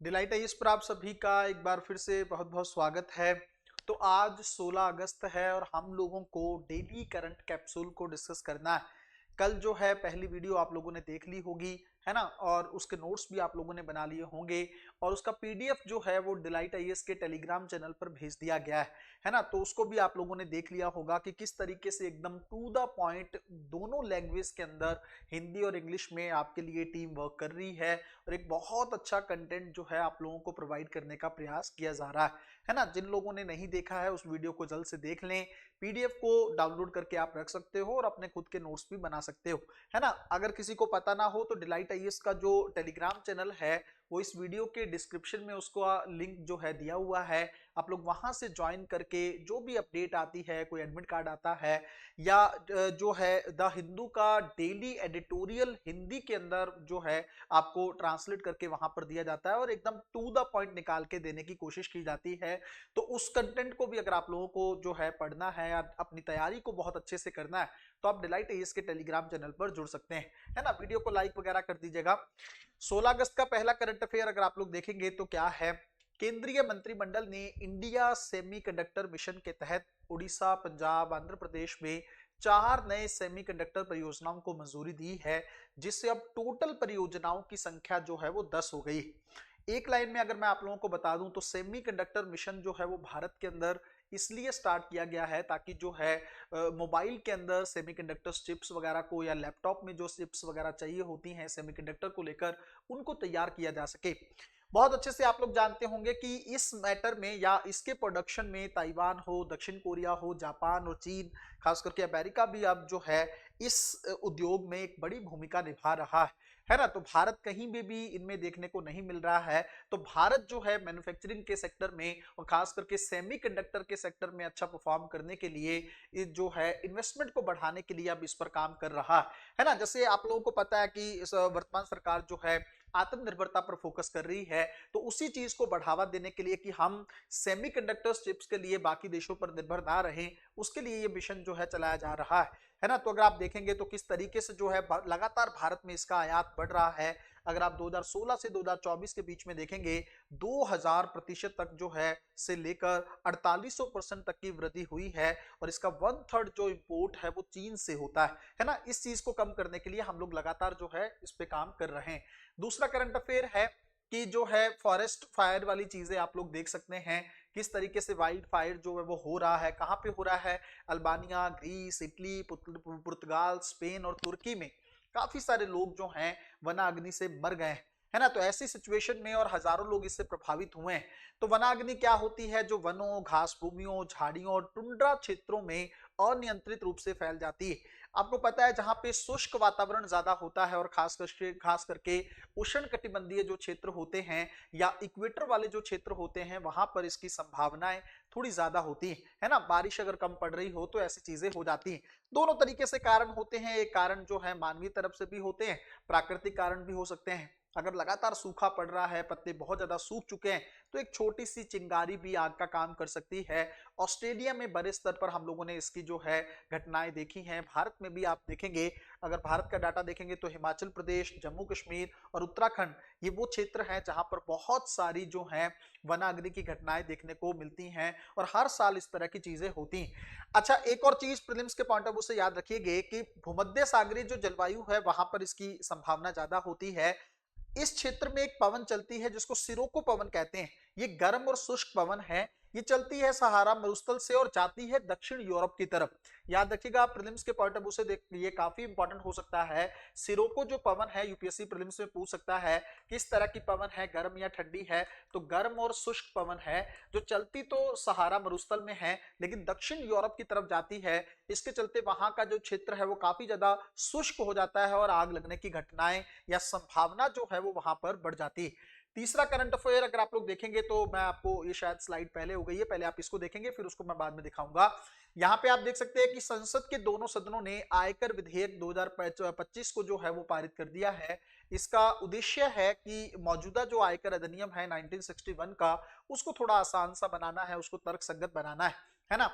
Delight IAS पर आप सभी का एक बार फिर से बहुत बहुत स्वागत है। तो आज 16 अगस्त है और हम लोगों को डेली करंट कैप्सूल को डिस्कस करना है। कल जो है पहली वीडियो आप लोगों ने देख ली होगी, है ना, और उसके नोट्स भी आप लोगों ने बना लिए होंगे और उसका पीडीएफ जो है वो डिलाइट आईएएस के टेलीग्राम चैनल पर भेज दिया गया है ना। तो उसको भी आप लोगों ने देख लिया होगा कि किस तरीके से एकदम टू द पॉइंट दोनों लैंग्वेज के अंदर हिंदी और इंग्लिश में आपके लिए टीम वर्क कर रही है और एक बहुत अच्छा कंटेंट जो है आप लोगों को प्रोवाइड करने का प्रयास किया जा रहा है ना। जिन लोगों ने नहीं देखा है उस वीडियो को जल्द से देख लें। पीडीएफ को डाउनलोड करके आप रख सकते हो और अपने खुद के नोट्स भी बना सकते हो, है ना। अगर किसी को पता ना हो तो डिलाइट आईएएस का जो टेलीग्राम चैनल है वो इस वीडियो के डिस्क्रिप्शन में उसका लिंक जो है दिया हुआ है। आप लोग वहां से ज्वाइन करके जो भी अपडेट आती है, कोई एडमिट कार्ड आता है या जो है द हिंदू का डेली एडिटोरियल हिंदी के अंदर जो है आपको ट्रांसलेट करके वहां पर दिया जाता है और एकदम टू द पॉइंट निकाल के देने की कोशिश की जाती है। तो उस कंटेंट को भी अगर आप लोगों को जो है पढ़ना है या अपनी तैयारी को बहुत अच्छे से करना है तो आप डिलाइट आईएएस के टेलीग्राम चैनल पर जुड़ सकते हैं, है ना। वीडियो को लाइक वगैरह कर दीजिएगा। 16 अगस्त का पहला करंट अफेयर अगर आप लोग देखेंगे तो क्या है, केंद्रीय मंत्रिमंडल ने इंडिया सेमीकंडक्टर मिशन के तहत उड़ीसा, पंजाब, आंध्र प्रदेश में 4 नए सेमीकंडक्टर परियोजनाओं को मंजूरी दी है, जिससे अब टोटल परियोजनाओं की संख्या जो है वो 10 हो गई। एक लाइन में अगर मैं आप लोगों को बता दूं तो सेमीकंडक्टर मिशन जो है वो भारत के अंदर इसलिए स्टार्ट किया गया है ताकि जो है मोबाइल के अंदर सेमीकंडक्टर चिप्स वगैरह को या लैपटॉप में जो चिप्स वगैरह चाहिए होती हैं सेमीकंडक्टर को लेकर उनको तैयार किया जा सके। बहुत अच्छे से आप लोग जानते होंगे कि इस मैटर में या इसके प्रोडक्शन में ताइवान हो, दक्षिण कोरिया हो, जापान और चीन, खास करके अमेरिका भी अब जो है इस उद्योग में एक बड़ी भूमिका निभा रहा है ना। तो भारत कहीं भी इनमें देखने को नहीं मिल रहा है। तो भारत जो है मैन्युफैक्चरिंग के सेक्टर में और खास करके सेमीकंडक्टर के सेक्टर में अच्छा परफॉर्म करने के लिए इस जो है इन्वेस्टमेंट को बढ़ाने के लिए अब इस पर काम कर रहा है ना। जैसे आप लोगों को पता है कि वर्तमान सरकार जो है आत्मनिर्भरता पर फोकस कर रही है, तो उसी चीज को बढ़ावा देने के लिए कि हम सेमीकंडक्टर चिप्स के लिए बाकी देशों पर निर्भर ना रहें, उसके लिए ये मिशन जो है चलाया जा रहा है ना। तो अगर आप देखेंगे तो किस तरीके से जो है लगातार भारत में इसका आयात बढ़ रहा है। अगर आप 2016 से 2024 के बीच में देखेंगे 2000% तक जो है से लेकर 4800% तक की वृद्धि हुई है और इसका 1/3 जो इंपोर्ट है वो चीन से होता है ना। इस चीज को कम करने के लिए हम लोग लगातार जो है इस पे काम कर रहे हैं। दूसरा करंट अफेयर है कि जो है फॉरेस्ट फायर वाली चीजें आप लोग देख सकते हैं किस तरीके से वाइल्ड फायर जो है वो हो रहा है, कहां पे हो रहा है। अल्बानिया, ग्रीस, इटली, पुर्तगाल, स्पेन और तुर्की में काफी सारे लोग जो हैं वनाग्नि से मर गए हैं, है ना। तो ऐसी सिचुएशन में और हजारों लोग इससे प्रभावित हुए हैं। तो वनाग्नि क्या होती है, जो वनों, घास भूमियों, झाड़ियों और टुंड्रा क्षेत्रों में अनियंत्रित रूप से फैल जाती है। आपको पता है जहां पे शुष्क वातावरण ज्यादा होता है और खास करके उष्ण कटिबंधीय जो क्षेत्र होते हैं या इक्वेटर वाले जो क्षेत्र होते हैं वहां पर इसकी संभावनाएं थोड़ी ज्यादा होती है ना। बारिश अगर कम पड़ रही हो तो ऐसी चीजें हो जाती हैं। दोनों तरीके से कारण होते हैं, एक कारण जो है मानवीय तरफ से भी होते हैं, प्राकृतिक कारण भी हो सकते हैं। अगर लगातार सूखा पड़ रहा है, पत्ते बहुत ज्यादा सूख चुके हैं, तो एक छोटी सी चिंगारी भी आग का काम कर सकती है। ऑस्ट्रेलिया में बड़े स्तर पर हम लोगों ने इसकी जो है घटनाएं देखी हैं। भारत में भी आप देखेंगे, अगर भारत का डाटा देखेंगे तो हिमाचल प्रदेश, जम्मू कश्मीर और उत्तराखंड ये वो क्षेत्र हैं जहां पर बहुत सारी जो है वनाग्नि की घटनाएं देखने को मिलती हैं और हर साल इस तरह की चीजें होती हैं। अच्छा, एक और चीज प्रीलिम्स के पॉइंट ऑफ व्यू से याद रखिएगा कि भूमध्य सागरीय जो जलवायु है वहां पर इसकी संभावना ज्यादा होती है। इस क्षेत्र में एक पवन चलती है जिसको सिरोको पवन कहते हैं। ये गर्म और शुष्क पवन है। ये चलती है सहारा मरुस्थल से और जाती है दक्षिण यूरोप की तरफ। याद रखिएगा, प्रीलिम्स के पॉइंट ऑफ व्यू से ये काफी इंपॉर्टेंट हो सकता है। सिरोको जो पवन है यूपीएससी प्रीलिम्स में पूछ सकता है किस तरह की पवन है, गर्म या ठंडी है। तो गर्म और शुष्क पवन है जो चलती तो सहारा मरुस्थल में है लेकिन दक्षिण यूरोप की तरफ जाती है। इसके चलते वहां का जो क्षेत्र है वो काफी ज्यादा शुष्क हो जाता है और आग लगने की घटनाएं या संभावना जो है वो वहां पर बढ़ जाती है। तीसरा करंट अफेयर अगर आप लोग देखेंगे तो मैं आपको, ये शायद स्लाइड पहले हो गई है, पहले आप इसको देखेंगे फिर उसको मैं बाद में दिखाऊंगा। यहाँ पे आप देख सकते हैं कि संसद के दोनों सदनों ने आयकर विधेयक 2025 को जो है वो पारित कर दिया है। इसका उद्देश्य है कि मौजूदा जो आयकर अधिनियम है 1961 का उसको थोड़ा आसान सा बनाना है, उसको तर्कसंगत बनाना है ना।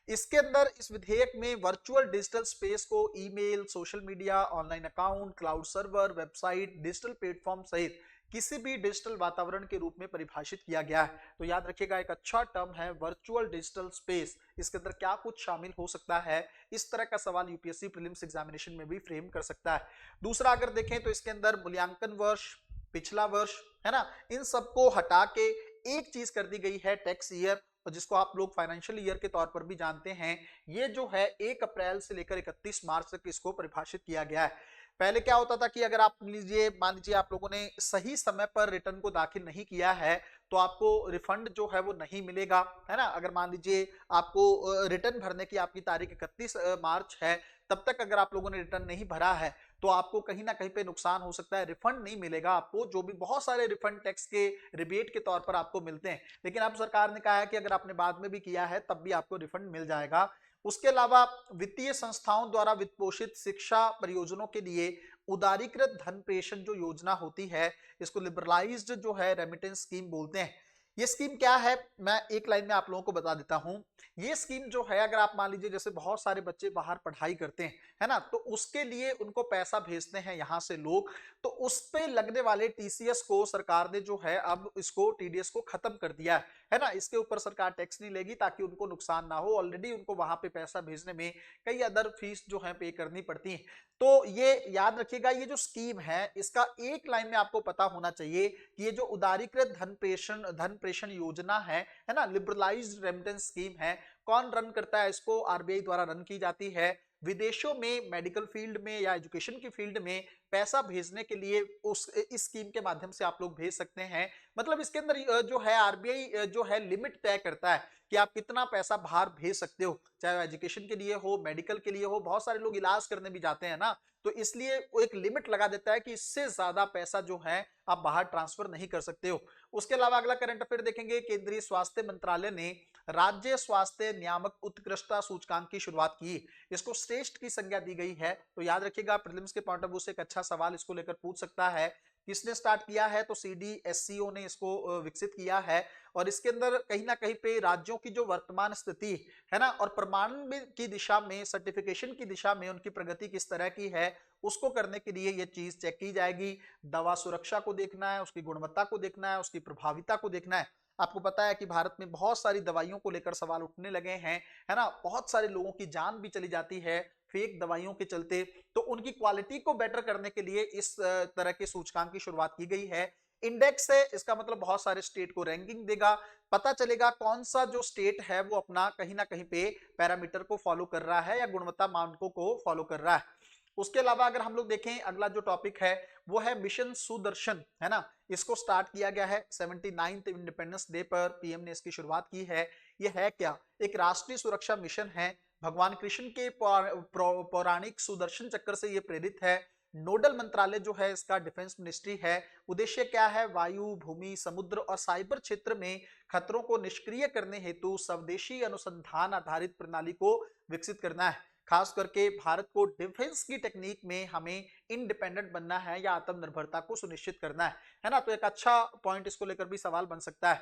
इसके अंदर इस विधेयक में वर्चुअल डिजिटल स्पेस को email, social media, online account, cloud server, website, digital platform सहित किसी भी डिजिटल वातावरण के रूप में परिभाषित किया गया है। तो याद रखिएगा, एक अच्छा टर्म है वर्चुअल डिजिटल स्पेस। इसके अंदर क्या कुछ शामिल हो सकता है, इस तरह का सवाल यूपीएससी प्रीलिम्स एग्जामिनेशन में भी फ्रेम कर सकता है। दूसरा अगर देखें तो इसके अंदर मूल्यांकन वर्ष, पिछला वर्ष, है ना, इन सबको हटा के एक चीज कर दी गई है टैक्स ईयर, और जिसको आप लोग फाइनेंशियल ईयर के तौर पर भी जानते हैं। ये जो है 1 अप्रैल से लेकर 31 मार्च तक इसको परिभाषित किया गया है। पहले क्या होता था कि अगर आप लीजिए, मान लीजिए आप लोगों ने सही समय पर रिटर्न को दाखिल नहीं किया है तो आपको रिफंड जो है वो नहीं मिलेगा, है ना। अगर मान लीजिए आपको रिटर्न भरने की आपकी तारीख 31 मार्च है, तब तक अगर आप लोगों ने रिटर्न नहीं भरा है तो आपको कहीं ना कहीं पे नुकसान हो सकता है, रिफंड नहीं मिलेगा आपको। जो भी बहुत सारे रिफंड टैक्स के रिबेट के तौर पर आपको मिलते हैं, लेकिन अब सरकार ने कहा है कि अगर आपने बाद में भी किया है तब भी आपको रिफंड मिल जाएगा। उसके अलावा वित्तीय संस्थाओं द्वारा वित्त पोषित शिक्षा परियोजनाओं के लिए उदारीकृत धन प्रेषण जो योजना होती है, इसको लिबरलाइज्ड जो है रेमिटेंस स्कीम बोलते हैं। ये स्कीम क्या है, मैं एक लाइन में आप लोगों को बता देता हूं। ये स्कीम जो है, अगर आप मान लीजिए जैसे बहुत सारे बच्चे बाहर पढ़ाई करते हैं, है ना, तो उसके लिए उनको पैसा भेजते हैं यहां से लोग, तो उस पे लगने वाले टीसीएस को सरकार ने जो है अब इसको टीडीएस को खत्म कर दिया है ना। इसके ऊपर सरकार टैक्स नहीं लेगी ताकि उनको नुकसान ना हो। ऑलरेडी उनको वहां पे पैसा भेजने में कई अदर फीस जो है पे करनी पड़ती है। तो ये याद रखिएगा, ये जो स्कीम है इसका एक लाइन में आपको पता होना चाहिए कि ये जो उदारीकृत धन प्रेषण योजना है ना, लिबरलाइज्ड रेमिटेंस स्कीम है। कौन रन करता है इसको, आरबीआई द्वारा रन की जाती है। विदेशों में मेडिकल फील्ड में या एजुकेशन की फील्ड में पैसा भेजने के लिए उस इस स्कीम के माध्यम से आप लोग भेज सकते हैं। मतलब इसके अंदर जो है आरबीआई जो है लिमिट तय करता है कि आप कितना पैसा बाहर भेज सकते हो, चाहे एजुकेशन के लिए हो, मेडिकल के लिए हो। बहुत सारे लोग इलाज करने भी जाते हैं ना, तो इसलिए वो एक लिमिट लगा देता है कि इससे ज्यादा पैसा जो है आप बाहर ट्रांसफर नहीं कर सकते हो। उसके अलावा अगला करंट अफेयर देखेंगे, केंद्रीय स्वास्थ्य मंत्रालय ने राज्य स्वास्थ्य नियामक उत्कृष्टता सूचकांक की शुरुआत की। इसको श्रेष्ठ की संज्ञा दी गई है। तो याद रखिएगा, प्रीलिम्स के पॉइंट ऑफ व्यू से एक अच्छा सवाल इसको लेकर पूछ सकता है। किसने स्टार्ट किया है, तो सीडीएससीओ ने इसको विकसित किया है। और इसके अंदर कहीं ना कहीं पे राज्यों की जो वर्तमान स्थिति है ना, और प्रमाण की दिशा में, सर्टिफिकेशन की दिशा में उनकी प्रगति किस तरह की है, उसको करने के लिए ये चीज चेक की जाएगी। दवा सुरक्षा को देखना है, उसकी गुणवत्ता को देखना है, उसकी प्रभाविता को देखना है। आपको पता है कि भारत में बहुत सारी दवाइयों को लेकर सवाल उठने लगे हैं, है ना। बहुत सारे लोगों की जान भी चली जाती है फेक दवाइयों के चलते। तो उनकी क्वालिटी को बेटर करने के लिए इस तरह के सूचकांक की शुरुआत की गई है। इंडेक्स है, इसका मतलब बहुत सारे स्टेट को रैंकिंग देगा, पता चलेगा कौन सा जो स्टेट है वो अपना कहीं ना कहीं पे पैरामीटर को फॉलो कर रहा है या गुणवत्ता मानकों को फॉलो कर रहा है। उसके अलावा अगर हम लोग देखें, अगला जो टॉपिक है वो है मिशन सुदर्शन, है ना। इसको स्टार्ट किया गया है 79th इंडिपेंडेंस डे पर, पीएम ने इसकी शुरुआत की है। ये है क्या, एक राष्ट्रीय सुरक्षा मिशन है। भगवान कृष्ण के पौराणिक सुदर्शन चक्र से ये प्रेरित है। नोडल मंत्रालय जो है इसका डिफेंस मिनिस्ट्री है। उद्देश्य क्या है, वायु, भूमि, समुद्र और साइबर क्षेत्र में खतरों को निष्क्रिय करने हेतु स्वदेशी अनुसंधान आधारित प्रणाली को विकसित करना है। खास करके भारत को डिफेंस की टेक्निक में हमें इंडिपेंडेंट बनना है या आत्मनिर्भरता को सुनिश्चित करना है ना। तो एक अच्छा पॉइंट इसको लेकर भी सवाल बन सकता है।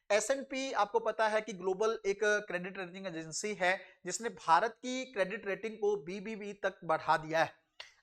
एस&पी आपको पता है कि ग्लोबल एक क्रेडिट रेटिंग एजेंसी है, जिसने भारत की क्रेडिट रेटिंग को BBB तक बढ़ा दिया है।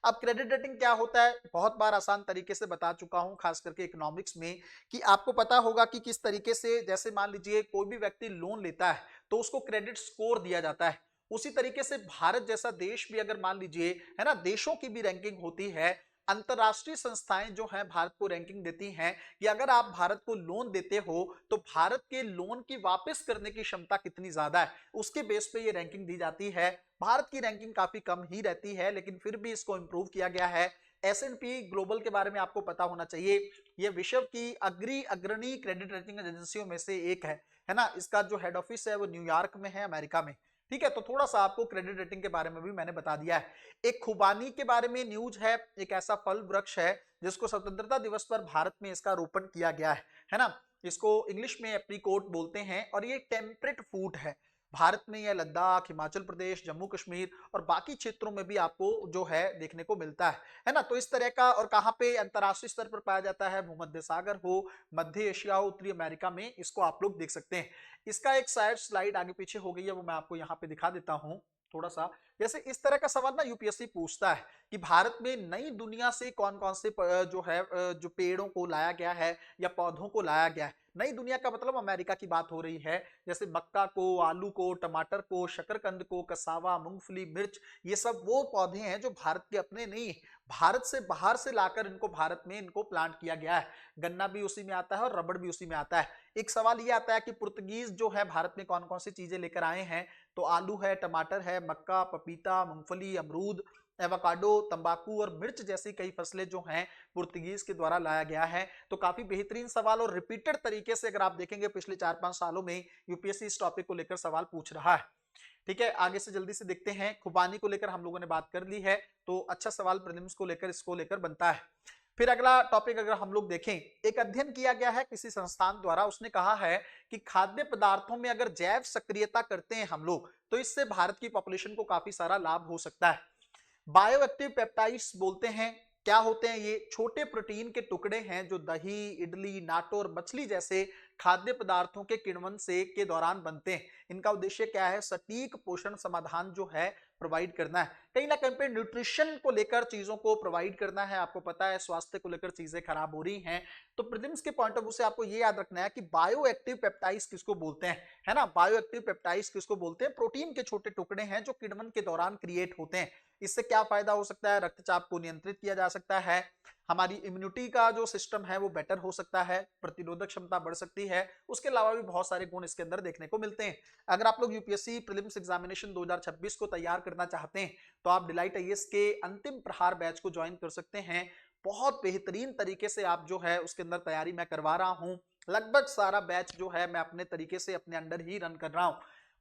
अब क्रेडिट रेटिंग क्या होता है, बहुत बार आसान तरीके से बता चुका हूं, खास करके इकोनॉमिक्स में, कि आपको पता होगा कि किस तरीके से, जैसे मान लीजिए कोई भी व्यक्ति लोन लेता है तो उसको क्रेडिट स्कोर दिया जाता है। उसी तरीके से भारत जैसा देश भी अगर मान लीजिए, है ना, देशों की भी रैंकिंग होती है। अंतरराष्ट्रीय संस्थाएं जो हैं भारत को रैंकिंग देती हैं कि अगर आप भारत को लोन देते हो तो भारत के लोन की वापस करने की क्षमता कितनी ज्यादा है, उसके बेस पे ये रैंकिंग दी जाती है। भारत की रैंकिंग काफी कम ही रहती है, लेकिन फिर भी इसको इंप्रूव किया गया है। एस&पी ग्लोबल के बारे में आपको पता होना चाहिए, ये विश्व की अग्रणी क्रेडिट रेटिंग एजेंसियों में से एक है ना। इसका जो हेड ऑफिस है वो न्यूयॉर्क में है, अमेरिका में। ठीक है, तो थोड़ा सा आपको क्रेडिट रेटिंग के बारे में भी मैंने बता दिया है। एक खुबानी के बारे में न्यूज है, एक ऐसा फल वृक्ष है जिसको स्वतंत्रता दिवस पर भारत में इसका रोपण किया गया है ना। इसको इंग्लिश में एप्रिकॉट बोलते हैं और ये टेम्परेट फूड है। भारत में यह लद्दाख, हिमाचल प्रदेश, जम्मू कश्मीर और बाकी क्षेत्रों में भी आपको जो है देखने को मिलता है ना। तो इस तरह का, और कहाँ पे अंतरराष्ट्रीय स्तर पर पाया जाता है, भूमध्य सागर हो, मध्य एशिया हो, उत्तरी अमेरिका में इसको आप लोग देख सकते हैं। इसका एक शायद स्लाइड आगे पीछे हो गई है, वो मैं आपको यहाँ पे दिखा देता हूँ। थोड़ा सा, जैसे इस तरह का सवाल ना यूपीएससी पूछता है कि भारत में नई दुनिया से कौन कौन से जो है जो पेड़ों को लाया गया है या पौधों को लाया गया है। नई दुनिया का मतलब अमेरिका की बात हो रही है, जैसे मक्का को, आलू को, टमाटर को, शकरकंद को, कसावा, मूंगफली, मिर्च, ये सब वो पौधे हैं जो भारत के अपने नहीं है, भारत से बाहर से लाकर इनको भारत में इनको प्लांट किया गया है। गन्ना भी उसी में आता है और रबड़ भी उसी में आता है। एक सवाल ये आता है कि पुर्तगीज जो है भारत में कौन कौन सी चीजें लेकर आए हैं, तो आलू है, टमाटर है, मक्का, पपीता, मूंगफली, अमरूद, एवोकाडो, तंबाकू और मिर्च जैसी कई फसलें जो हैं पुर्तगीज के द्वारा लाया गया है। तो काफी बेहतरीन सवाल और रिपीटेड तरीके से अगर आप देखेंगे पिछले 4-5 सालों में यूपीएससी इस टॉपिक को लेकर सवाल पूछ रहा है। ठीक है, आगे से जल्दी से देखते हैं। खुबानी को लेकर हम लोगों ने बात कर ली है, तो अच्छा सवाल प्रीलिम्स को लेकर इसको लेकर बनता है। फिर अगला टॉपिक अगर हम लोग देखें, एक अध्ययन किया गया है किसी संस्थान द्वारा, उसने कहा है कि खाद्य पदार्थों में अगर जैव सक्रियता करते हैं हम लोग तो इससे भारत की पॉपुलेशन को काफी सारा लाभ हो सकता है। बायोएक्टिव पेप्टाइड्स बोलते हैं, क्या होते हैं ये? छोटे प्रोटीन के टुकड़े हैं जो दही, इडली, नाटो और मछली जैसे खाद्य पदार्थों के किण्वन से के दौरान बनते हैं। इनका उद्देश्य क्या है? सटीक पोषण समाधान जो है प्रोवाइड करना है, कहीं ना कहीं पे न्यूट्रिशन को लेकर चीजों को प्रोवाइड करना है। आपको पता है स्वास्थ्य को लेकर चीजें खराब हो रही हैं, तो प्रीलिम्स के पॉइंट ऑफ व्यू से आपको ये याद रखना है कि बायोएक्टिव पेप्टाइड्स किसको बोलते हैं, है ना। बायोएक्टिव पेप्टाइड्स किसको बोलते हैं? प्रोटीन के छोटे टुकड़े हैं जो किण्वन के दौरान क्रिएट होते हैं। इससे क्या फायदा हो सकता है? रक्तचाप को नियंत्रित किया जा सकता है, हमारी इम्यूनिटी का जो सिस्टम है वो बेटर हो सकता है, प्रतिरोधक क्षमता बढ़ सकती है, उसके अलावा भी बहुत सारे गुण इसके अंदर देखने को मिलते हैं। अगर आप लोग यूपीएससी प्रीलिम्स एग्जामिनेशन 2026 को तैयार करना चाहते हैं तो आप डिलाइट आईएएस के अंतिम प्रहार बैच को ज्वाइन कर सकते हैं। बहुत बेहतरीन तरीके से आप जो है उसके अंदर तैयारी मैं करवा रहा हूं। लगभग सारा बैच जो है मैं अपने तरीके से अपने अंडर ही रन कर रहा हूं।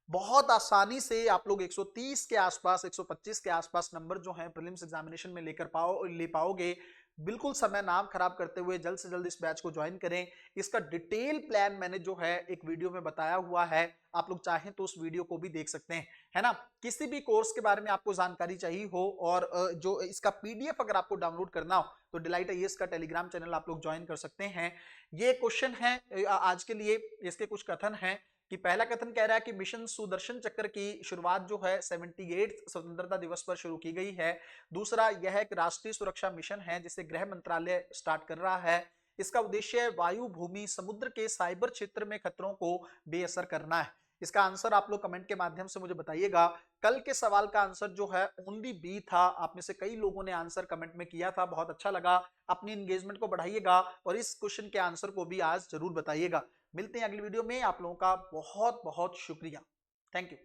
बहुत आसानी से आप लोग 130 के आसपास, 125 के आसपास नंबर जो हैं प्रीलिम्स एग्जामिनेशन में ले पाओगे। बिल्कुल समय नाम खराब करते हुए जल्द से जल्द इस बैच को ज्वाइन करें। इसका डिटेल प्लान मैंने जो है एक वीडियो में बताया हुआ है, आप लोग चाहें तो उस वीडियो को भी देख सकते हैं, है ना। किसी भी कोर्स के बारे में आपको जानकारी चाहिए हो और जो इसका पीडीएफ अगर आपको डाउनलोड करना हो तो डिलाइट आईएएस का टेलीग्राम चैनल आप लोग ज्वाइन कर सकते हैं। ये क्वेश्चन है आज के लिए, इसके कुछ कथन हैं कि पहला कथन कह रहा है कि मिशन सुदर्शन चक्र की शुरुआत जो है 78 स्वतंत्रता दिवस पर शुरू की गई है। दूसरा, यह एक राष्ट्रीय सुरक्षा मिशन है जिसे गृह मंत्रालय स्टार्ट कर रहा है। इसका उद्देश्य वायु, भूमि, समुद्र के साइबर क्षेत्र में खतरों को बेअसर करना है। इसका आंसर आप लोग कमेंट के माध्यम से मुझे बताइएगा। कल के सवाल का आंसर जो है ओनली बी था। आप में से कई लोगों ने आंसर कमेंट में किया था, बहुत अच्छा लगा। अपनी एंगेजमेंट को बढ़ाइएगा और इस क्वेश्चन के आंसर को भी आज जरूर बताइएगा। मिलते हैं अगली वीडियो में। आप लोगों का बहुत बहुत शुक्रिया। Thank you.